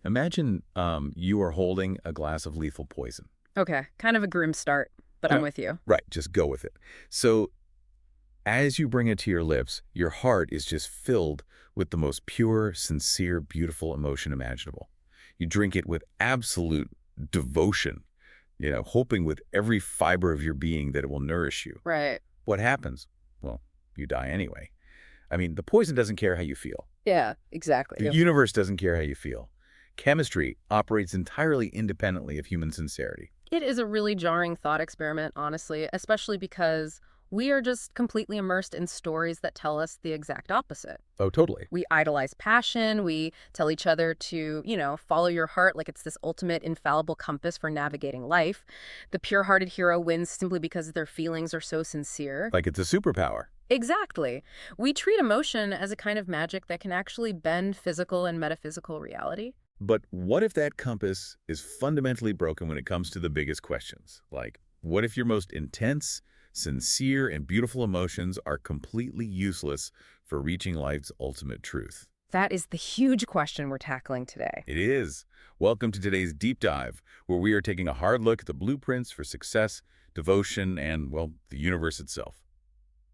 Imagine you are holding a glass of lethal poison. Okay, kind of a grim start, but I'm Yeah. with you. Right, just go with it. So as you bring it to your lips, your heart is just filled with the most pure, sincere, beautiful emotion imaginable. You drink it with absolute devotion, hoping with every fiber of your being that it will nourish you. Right. What happens? Well, you die anyway. I mean, the poison doesn't care how you feel. Yeah, exactly. The universe doesn't care how you feel. Chemistry operates entirely independently of human sincerity. It is a really jarring thought experiment, honestly, especially because we are just completely immersed in stories that tell us the exact opposite. Oh, totally. We idolize passion. We tell each other to, follow your heart like it's this ultimate infallible compass for navigating life. The pure-hearted hero wins simply because their feelings are so sincere. Like it's a superpower. Exactly. We treat emotion as a kind of magic that can actually bend physical and metaphysical reality. But what if that compass is fundamentally broken when it comes to the biggest questions? Like, what if your most intense, sincere, and beautiful emotions are completely useless for reaching life's ultimate truth? That is the huge question we're tackling today. It is. Welcome to today's deep dive, where we are taking a hard look at the blueprints for success, devotion, and, well, the universe itself.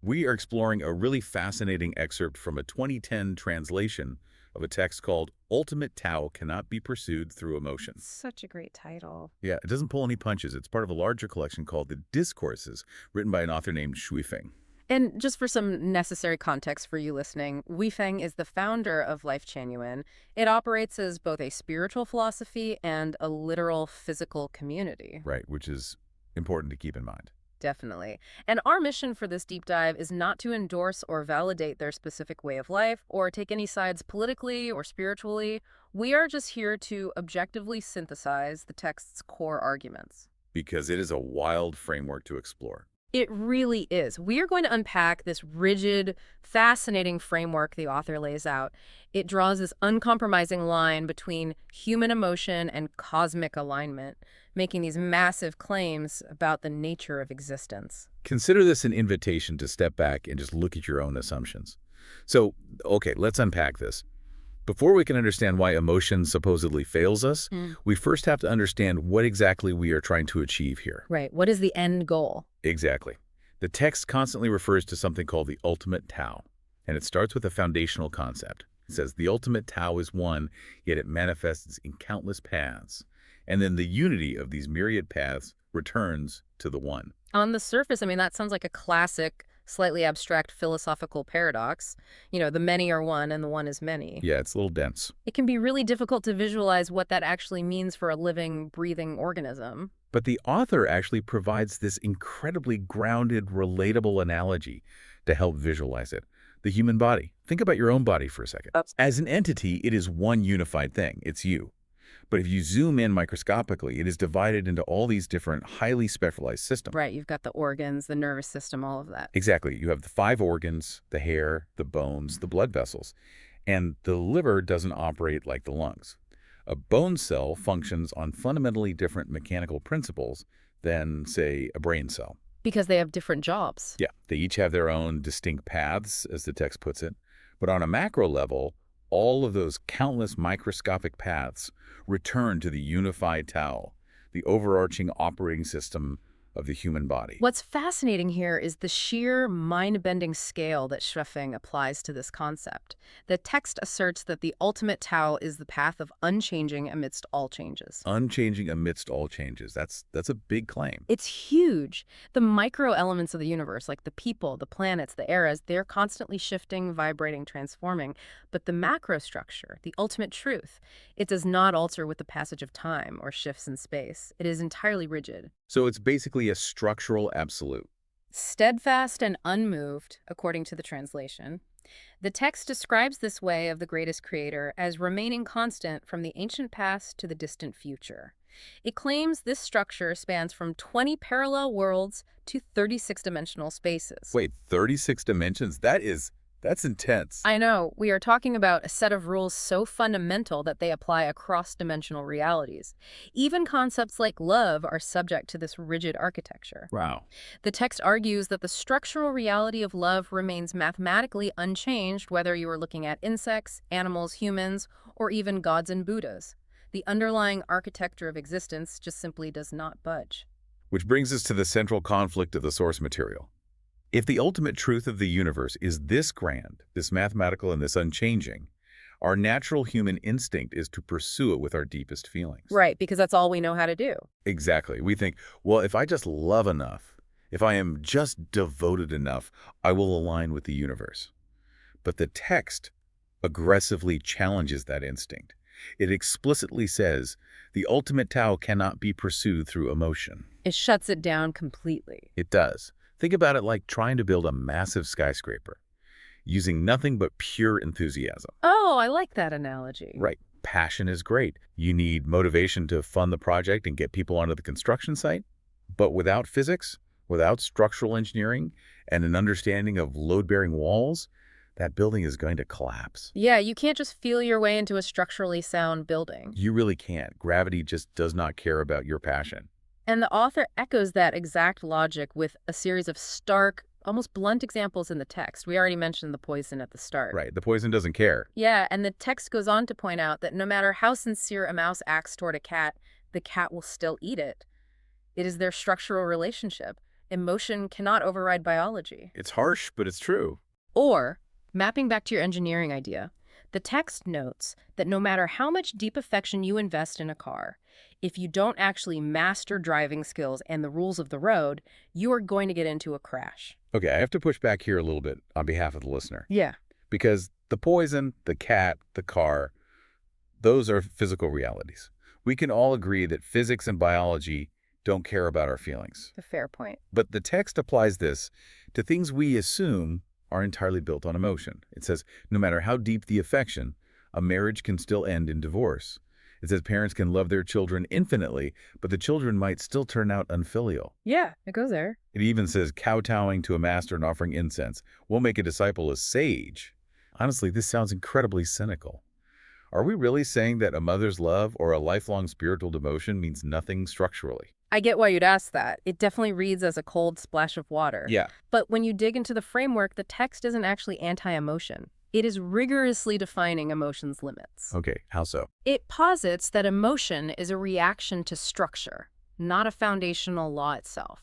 We are exploring a really fascinating excerpt from a 2010 translation of a text called Ultimate Tao Cannot Be Pursued Through Emotion. Such a great title. Yeah, it doesn't pull any punches. It's part of a larger collection called The Discourses, written by an author named Feng. And just for some necessary context for you listening, Feng is the founder of Lifechanyuan. It operates as both a spiritual philosophy and a literal physical community. Right, which is important to keep in mind. Definitely. And our mission for this deep dive is not to endorse or validate their specific way of life or take any sides politically or spiritually. We are just here to objectively synthesize the text's core arguments. Because it is a wild framework to explore. It really is. We are going to unpack this rigid, fascinating framework the author lays out. It draws this uncompromising line between human emotion and cosmic alignment, making these massive claims about the nature of existence. Consider this an invitation to step back and just look at your own assumptions. So, okay, let's unpack this. Before we can understand why emotion supposedly fails us, we first have to understand what exactly we are trying to achieve here. Right. What is the end goal? Exactly. The text constantly refers to something called the ultimate Tao, and it starts with a foundational concept. It says the ultimate Tao is one, yet it manifests in countless paths. And then the unity of these myriad paths returns to the one. On the surface, I mean, that sounds like a classic, slightly abstract philosophical paradox. The many are one and the one is many. Yeah, it's a little dense. It can be really difficult to visualize what that actually means for a living, breathing organism. But the author actually provides this incredibly grounded, relatable analogy to help visualize it. The human body. Think about your own body for a second. As an entity, it is one unified thing. It's you. But if you zoom in microscopically, it is divided into all these different, highly specialized systems. Right, you've got the organs, the nervous system, all of that. Exactly. You have the 5 organs, the hair, the bones, the blood vessels. And the liver doesn't operate like the lungs. A bone cell functions on fundamentally different mechanical principles than, say, a brain cell. Because they have different jobs. Yeah, they each have their own distinct paths, as the text puts it. But on a macro level, all of those countless microscopic paths return to the unified Tao, the overarching operating system of the human body. What's fascinating here is the sheer mind-bending scale that Feng applies to this concept. The text asserts that the ultimate Tao is the path of unchanging amidst all changes. Unchanging amidst all changes. That's a big claim. It's huge. The micro elements of the universe, like the people, the planets, the eras, they're constantly shifting, vibrating, transforming. But the macro structure, the ultimate truth, it does not alter with the passage of time or shifts in space. It is entirely rigid. So it's basically a structural absolute. Steadfast and unmoved, according to the translation. The text describes this way of the greatest creator as remaining constant from the ancient past to the distant future. It claims this structure spans from 20 parallel worlds to 36-dimensional spaces. Wait, 36 dimensions? That's intense. I know. We are talking about a set of rules so fundamental that they apply across dimensional realities. Even concepts like love are subject to this rigid architecture. Wow. The text argues that the structural reality of love remains mathematically unchanged whether you are looking at insects, animals, humans, or even gods and Buddhas. The underlying architecture of existence just simply does not budge. Which brings us to the central conflict of the source material. If the ultimate truth of the universe is this grand, this mathematical, and this unchanging, our natural human instinct is to pursue it with our deepest feelings. Right, because that's all we know how to do. Exactly. We think, well, if I just love enough, if I am just devoted enough, I will align with the universe. But the text aggressively challenges that instinct. It explicitly says the ultimate Tao cannot be pursued through emotion. It shuts it down completely. It does. Think about it like trying to build a massive skyscraper, using nothing but pure enthusiasm. Oh, I like that analogy. Right. Passion is great. You need motivation to fund the project and get people onto the construction site. But without physics, without structural engineering, and an understanding of load-bearing walls, that building is going to collapse. Yeah, you can't just feel your way into a structurally sound building. You really can't. Gravity just does not care about your passion. And the author echoes that exact logic with a series of stark, almost blunt examples in the text. We already mentioned the poison at the start. Right. The poison doesn't care. Yeah, and the text goes on to point out that no matter how sincere a mouse acts toward a cat, the cat will still eat it. It is their structural relationship. Emotion cannot override biology. It's harsh, but it's true. Or, mapping back to your engineering idea, the text notes that no matter how much deep affection you invest in a car, if you don't actually master driving skills and the rules of the road, you are going to get into a crash. Okay, I have to push back here a little bit on behalf of the listener. Yeah. Because the poison, the cat, the car, those are physical realities. We can all agree that physics and biology don't care about our feelings. A fair point. But the text applies this to things we assume are entirely built on emotion. It says, no matter how deep the affection, a marriage can still end in divorce. It says parents can love their children infinitely, but the children might still turn out unfilial. Yeah, it goes there. It even says kowtowing to a master and offering incense will make a disciple a sage. Honestly, this sounds incredibly cynical. Are we really saying that a mother's love or a lifelong spiritual devotion means nothing structurally? I get why you'd ask that. It definitely reads as a cold splash of water. Yeah. But when you dig into the framework, the text isn't actually anti-emotion. It is rigorously defining emotion's limits. Okay, how so? It posits that emotion is a reaction to structure, not a foundational law itself.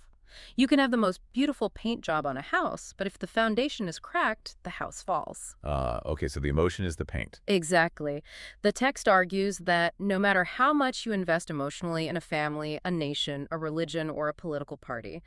You can have the most beautiful paint job on a house, but if the foundation is cracked, the house falls. Okay, so the emotion is the paint. Exactly. The text argues that no matter how much you invest emotionally in a family, a nation, a religion, or a political party,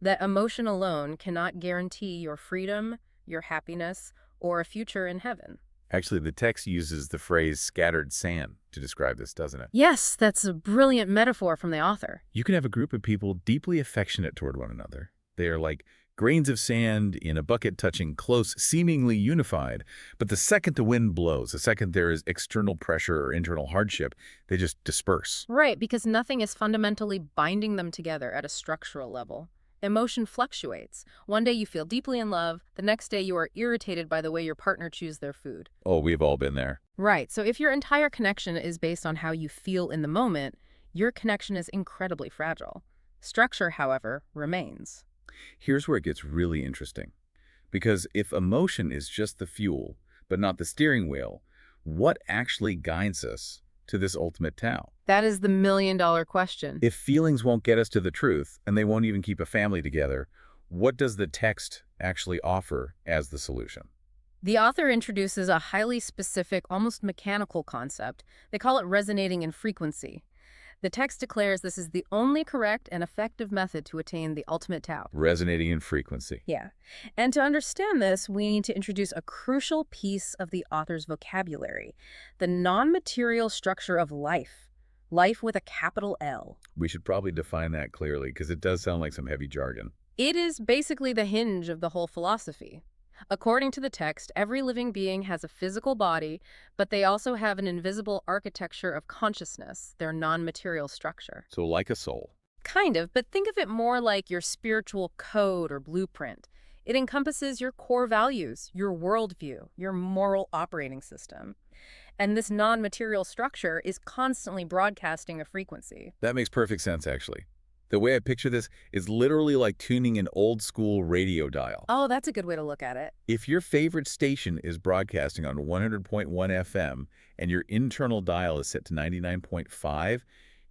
that emotion alone cannot guarantee your freedom, your happiness, or a future in heaven. Actually, the text uses the phrase scattered sand to describe this, doesn't it? Yes, that's a brilliant metaphor from the author. You can have a group of people deeply affectionate toward one another. They are like grains of sand in a bucket touching close, seemingly unified. But the second the wind blows, the second there is external pressure or internal hardship, they just disperse. Right, because nothing is fundamentally binding them together at a structural level. Emotion fluctuates. One day you feel deeply in love, the next day you are irritated by the way your partner chews their food. Oh, we've all been there. Right, so if your entire connection is based on how you feel in the moment, your connection is incredibly fragile. Structure, however, remains. Here's where it gets really interesting. Because if emotion is just the fuel, but not the steering wheel, what actually guides us to this ultimate Tao? That is the million-dollar question. If feelings won't get us to the truth, and they won't even keep a family together, what does the text actually offer as the solution? The author introduces a highly specific, almost mechanical concept. They call it resonating in frequency. The text declares this is the only correct and effective method to attain the ultimate Tao. Resonating in frequency. Yeah. And to understand this, we need to introduce a crucial piece of the author's vocabulary, the non-material structure of life. Life with a capital L. We should probably define that clearly, because it does sound like some heavy jargon. It is basically the hinge of the whole philosophy. According to the text, every living being has a physical body, but they also have an invisible architecture of consciousness, their non-material structure. So like a soul. Kind of, but think of it more like your spiritual code or blueprint. It encompasses your core values, your worldview, your moral operating system. And this non-material structure is constantly broadcasting a frequency. That makes perfect sense, actually. The way I picture this is literally like tuning an old-school radio dial. Oh, that's a good way to look at it. If your favorite station is broadcasting on 100.1 FM and your internal dial is set to 99.5,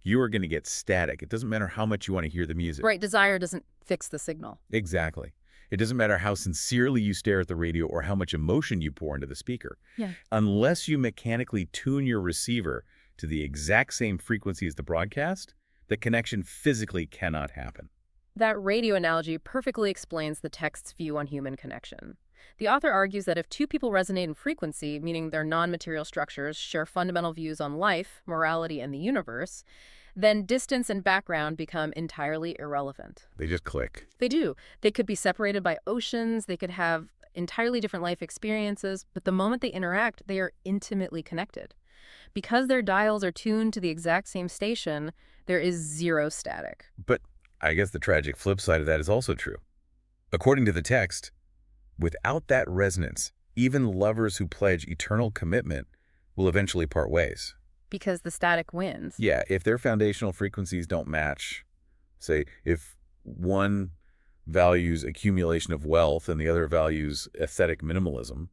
you are going to get static. It doesn't matter how much you want to hear the music. Right, desire doesn't fix the signal. Exactly. It doesn't matter how sincerely you stare at the radio or how much emotion you pour into the speaker. Yeah. Unless you mechanically tune your receiver to the exact same frequency as the broadcast, the connection physically cannot happen. That radio analogy perfectly explains the text's view on human connection. The author argues that if two people resonate in frequency, meaning their non-material structures share fundamental views on life, morality, and the universe, then distance and background become entirely irrelevant. They just click. They do. They could be separated by oceans, they could have entirely different life experiences, but the moment they interact, they are intimately connected. Because their dials are tuned to the exact same station, there is zero static. But I guess the tragic flip side of that is also true. According to the text, without that resonance, even lovers who pledge eternal commitment will eventually part ways. Because the static wins. Yeah, if their foundational frequencies don't match, say, if one values accumulation of wealth and the other values aesthetic minimalism,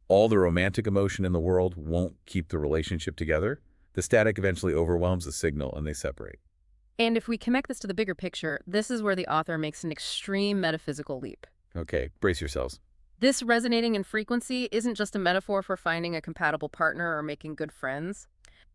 all the romantic emotion in the world won't keep the relationship together. The static eventually overwhelms the signal and they separate. And if we connect this to the bigger picture, this is where the author makes an extreme metaphysical leap. Okay, brace yourselves. This resonating in frequency isn't just a metaphor for finding a compatible partner or making good friends.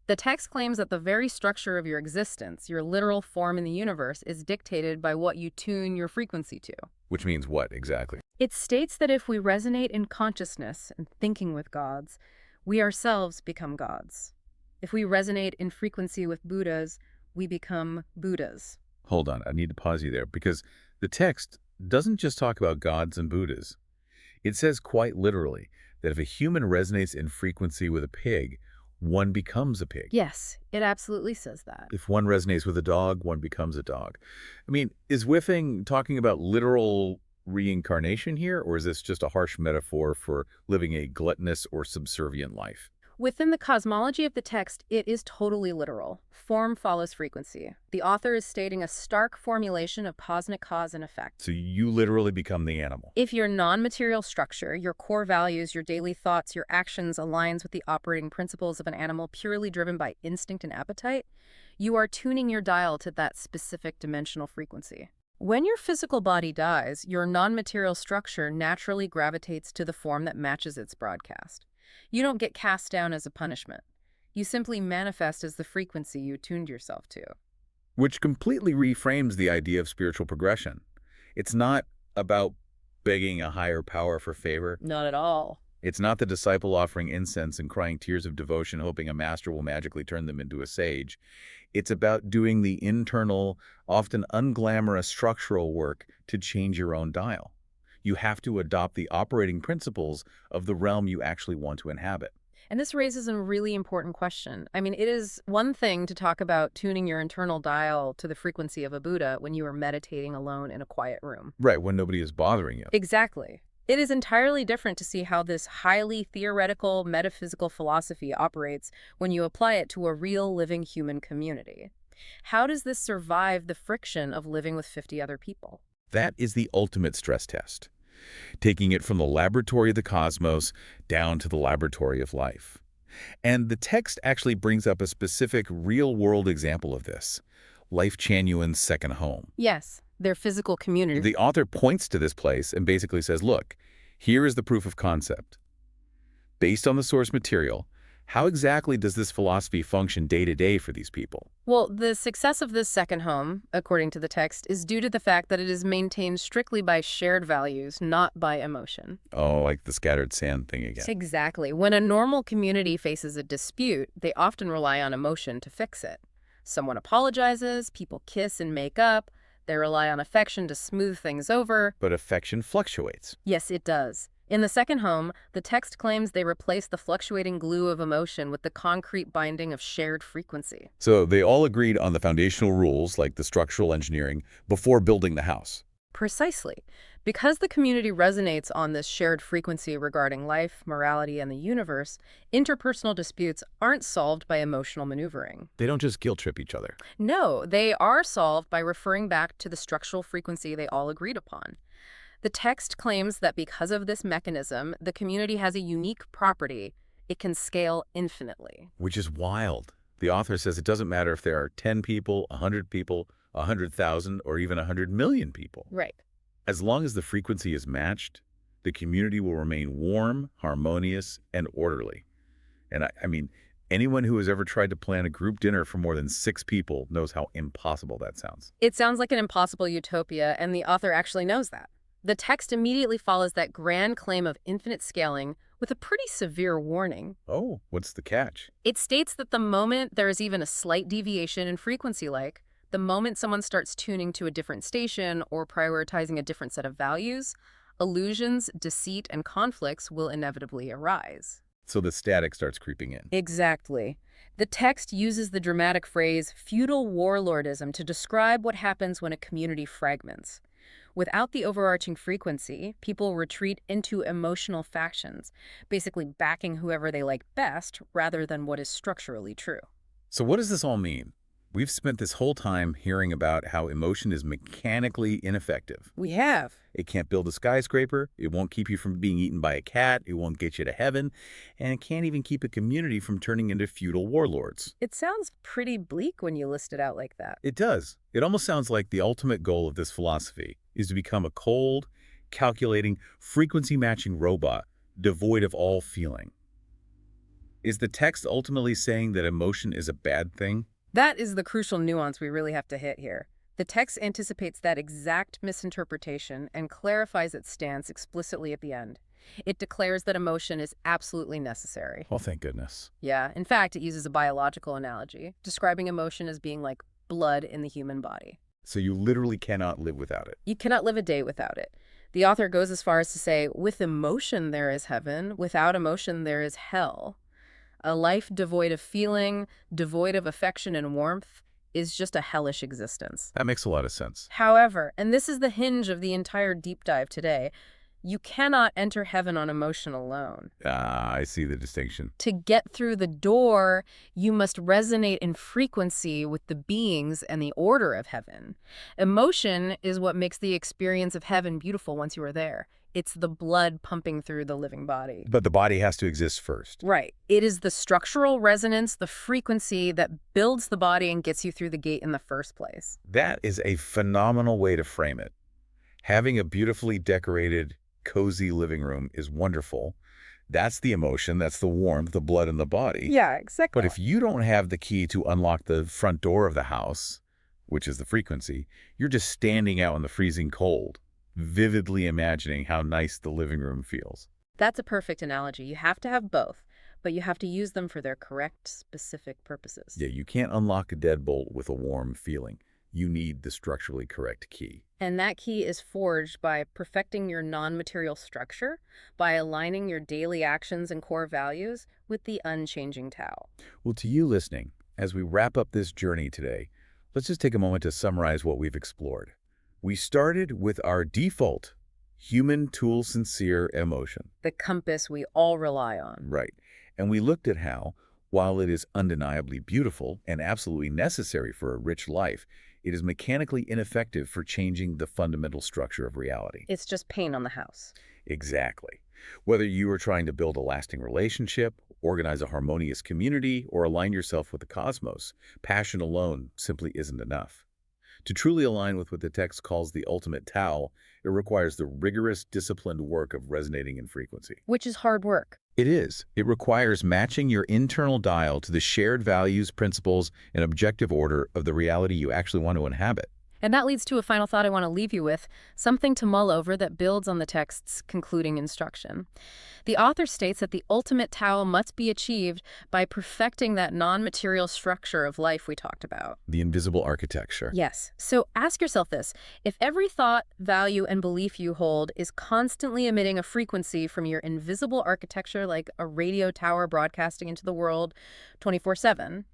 The text claims that the very structure of your existence, your literal form in the universe, is dictated by what you tune your frequency to. Which means what exactly? It states that if we resonate in consciousness and thinking with gods, we ourselves become gods. If we resonate in frequency with Buddhas, we become Buddhas. Hold on, I need to pause you there because the text doesn't just talk about gods and Buddhas. It says quite literally that if a human resonates in frequency with a pig, one becomes a pig. Yes, it absolutely says that. If one resonates with a dog, one becomes a dog. I mean, is Whiffing talking about literal reincarnation here, or is this just a harsh metaphor for living a gluttonous or subservient life? Within the cosmology of the text, it is totally literal. Form follows frequency. The author is stating a stark formulation of cosmic cause and effect. So you literally become the animal. If your non-material structure, your core values, your daily thoughts, your actions aligns with the operating principles of an animal purely driven by instinct and appetite, you are tuning your dial to that specific dimensional frequency. When your physical body dies, your non-material structure naturally gravitates to the form that matches its broadcast. You don't get cast down as a punishment. You simply manifest as the frequency you tuned yourself to. Which completely reframes the idea of spiritual progression. It's not about begging a higher power for favor. Not at all. It's not the disciple offering incense and crying tears of devotion hoping a master will magically turn them into a sage. It's about doing the internal, often unglamorous structural work to change your own dial. You have to adopt the operating principles of the realm you actually want to inhabit. And this raises a really important question. I mean, it is one thing to talk about tuning your internal dial to the frequency of a Buddha when you are meditating alone in a quiet room. Right, when nobody is bothering you. Exactly. It is entirely different to see how this highly theoretical, metaphysical philosophy operates when you apply it to a real living human community. How does this survive the friction of living with 50 other people? That is the ultimate stress test. Taking it from the laboratory of the cosmos down to the laboratory of life. And the text actually brings up a specific real-world example of this, Lifechanyuan's second home. Yes, their physical community. The author points to this place and basically says, look, here is the proof of concept. Based on the source material, how exactly does this philosophy function day to day for these people? Well, the success of this second home, according to the text, is due to the fact that it is maintained strictly by shared values, not by emotion. Oh, like the scattered sand thing again. Exactly. When a normal community faces a dispute, they often rely on emotion to fix it. Someone apologizes, people kiss and make up, they rely on affection to smooth things over. But affection fluctuates. Yes, it does. In the second home, the text claims they replace the fluctuating glue of emotion with the concrete binding of shared frequency. So they all agreed on the foundational rules, like the structural engineering, before building the house. Precisely. Because the community resonates on this shared frequency regarding life, morality, and the universe, interpersonal disputes aren't solved by emotional maneuvering. They don't just guilt trip each other. No, they are solved by referring back to the structural frequency they all agreed upon. The text claims that because of this mechanism, the community has a unique property. It can scale infinitely. Which is wild. The author says it doesn't matter if there are 10 people, 100 people, 100,000, or even 100 million people. Right. As long as the frequency is matched, the community will remain warm, harmonious, and orderly. And I mean, anyone who has ever tried to plan a group dinner for more than 6 people knows how impossible that sounds. It sounds like an impossible utopia, and the author actually knows that. The text immediately follows that grand claim of infinite scaling with a pretty severe warning. Oh, what's the catch? It states that the moment there is even a slight deviation in frequency, like the moment someone starts tuning to a different station or prioritizing a different set of values, illusions, deceit, and conflicts will inevitably arise. So the static starts creeping in. Exactly. The text uses the dramatic phrase feudal warlordism to describe what happens when a community fragments. Without the overarching frequency, people retreat into emotional factions, basically backing whoever they like best rather than what is structurally true. So what does this all mean? We've spent this whole time hearing about how emotion is mechanically ineffective. We have. It can't build a skyscraper, it won't keep you from being eaten by a cat, it won't get you to heaven, and it can't even keep a community from turning into feudal warlords. It sounds pretty bleak when you list it out like that. It does. It almost sounds like the ultimate goal of this philosophy is to become a cold, calculating, frequency-matching robot, devoid of all feeling. Is the text ultimately saying that emotion is a bad thing? That is the crucial nuance we really have to hit here. The text anticipates that exact misinterpretation and clarifies its stance explicitly at the end. It declares that emotion is absolutely necessary. Oh, thank goodness. Yeah, in fact, it uses a biological analogy, describing emotion as being like blood in the human body. So you literally cannot live without it. You cannot live a day without it. The author goes as far as to say, with emotion there is heaven, without emotion there is hell. A life devoid of feeling, devoid of affection and warmth, is just a hellish existence. That makes a lot of sense. However, and this is the hinge of the entire deep dive today, you cannot enter heaven on emotion alone. I see the distinction. To get through the door, you must resonate in frequency with the beings and the order of heaven. Emotion is what makes the experience of heaven beautiful once you are there. It's the blood pumping through the living body. But the body has to exist first. Right. It is the structural resonance, the frequency that builds the body and gets you through the gate in the first place. That is a phenomenal way to frame it. Having a beautifully decorated, cozy living room is wonderful. That's the emotion, that's the warmth, the blood in the body. Yeah, exactly. But if you don't have the key to unlock the front door of the house, which is the frequency, you're just standing out in the freezing cold, vividly imagining how nice the living room feels. That's a perfect analogy. You have to have both, but you have to use them for their correct, specific purposes. Yeah, you can't unlock a deadbolt with a warm feeling. You need the structurally correct key. And that key is forged by perfecting your non-material structure, by aligning your daily actions and core values with the unchanging Tao. Well, to you listening, as we wrap up this journey today, let's just take a moment to summarize what we've explored. We started with our default human tool sincere emotion. The compass we all rely on. Right. And we looked at how, while it is undeniably beautiful and absolutely necessary for a rich life, it is mechanically ineffective for changing the fundamental structure of reality. It's just paint on the house. Exactly. Whether you are trying to build a lasting relationship, organize a harmonious community, or align yourself with the cosmos, passion alone simply isn't enough. To truly align with what the text calls the ultimate Tao, it requires the rigorous, disciplined work of resonating in frequency. Which is hard work. It is. It requires matching your internal dial to the shared values, principles, and objective order of the reality you actually want to inhabit. And that leads to a final thought I want to leave you with, something to mull over that builds on the text's concluding instruction. The author states that the ultimate Tao must be achieved by perfecting that non-material structure of life we talked about. The invisible architecture. Yes. So ask yourself this. If every thought, value, and belief you hold is constantly emitting a frequency from your invisible architecture like a radio tower broadcasting into the world 24/7,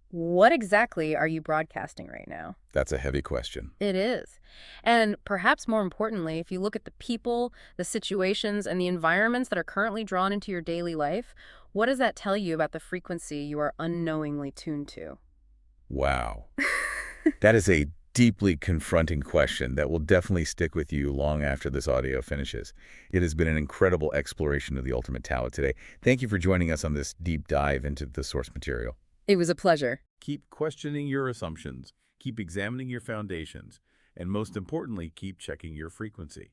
What exactly are you broadcasting right now? That's a heavy question. It is. And perhaps more importantly, if you look at the people, the situations, and the environments that are currently drawn into your daily life, what does that tell you about the frequency you are unknowingly tuned to? Wow. That is a deeply confronting question that will definitely stick with you long after this audio finishes. It has been an incredible exploration of the ultimate Tao today. Thank you for joining us on this deep dive into the source material. It was a pleasure. Keep questioning your assumptions, keep examining your foundations, and most importantly, keep checking your frequency.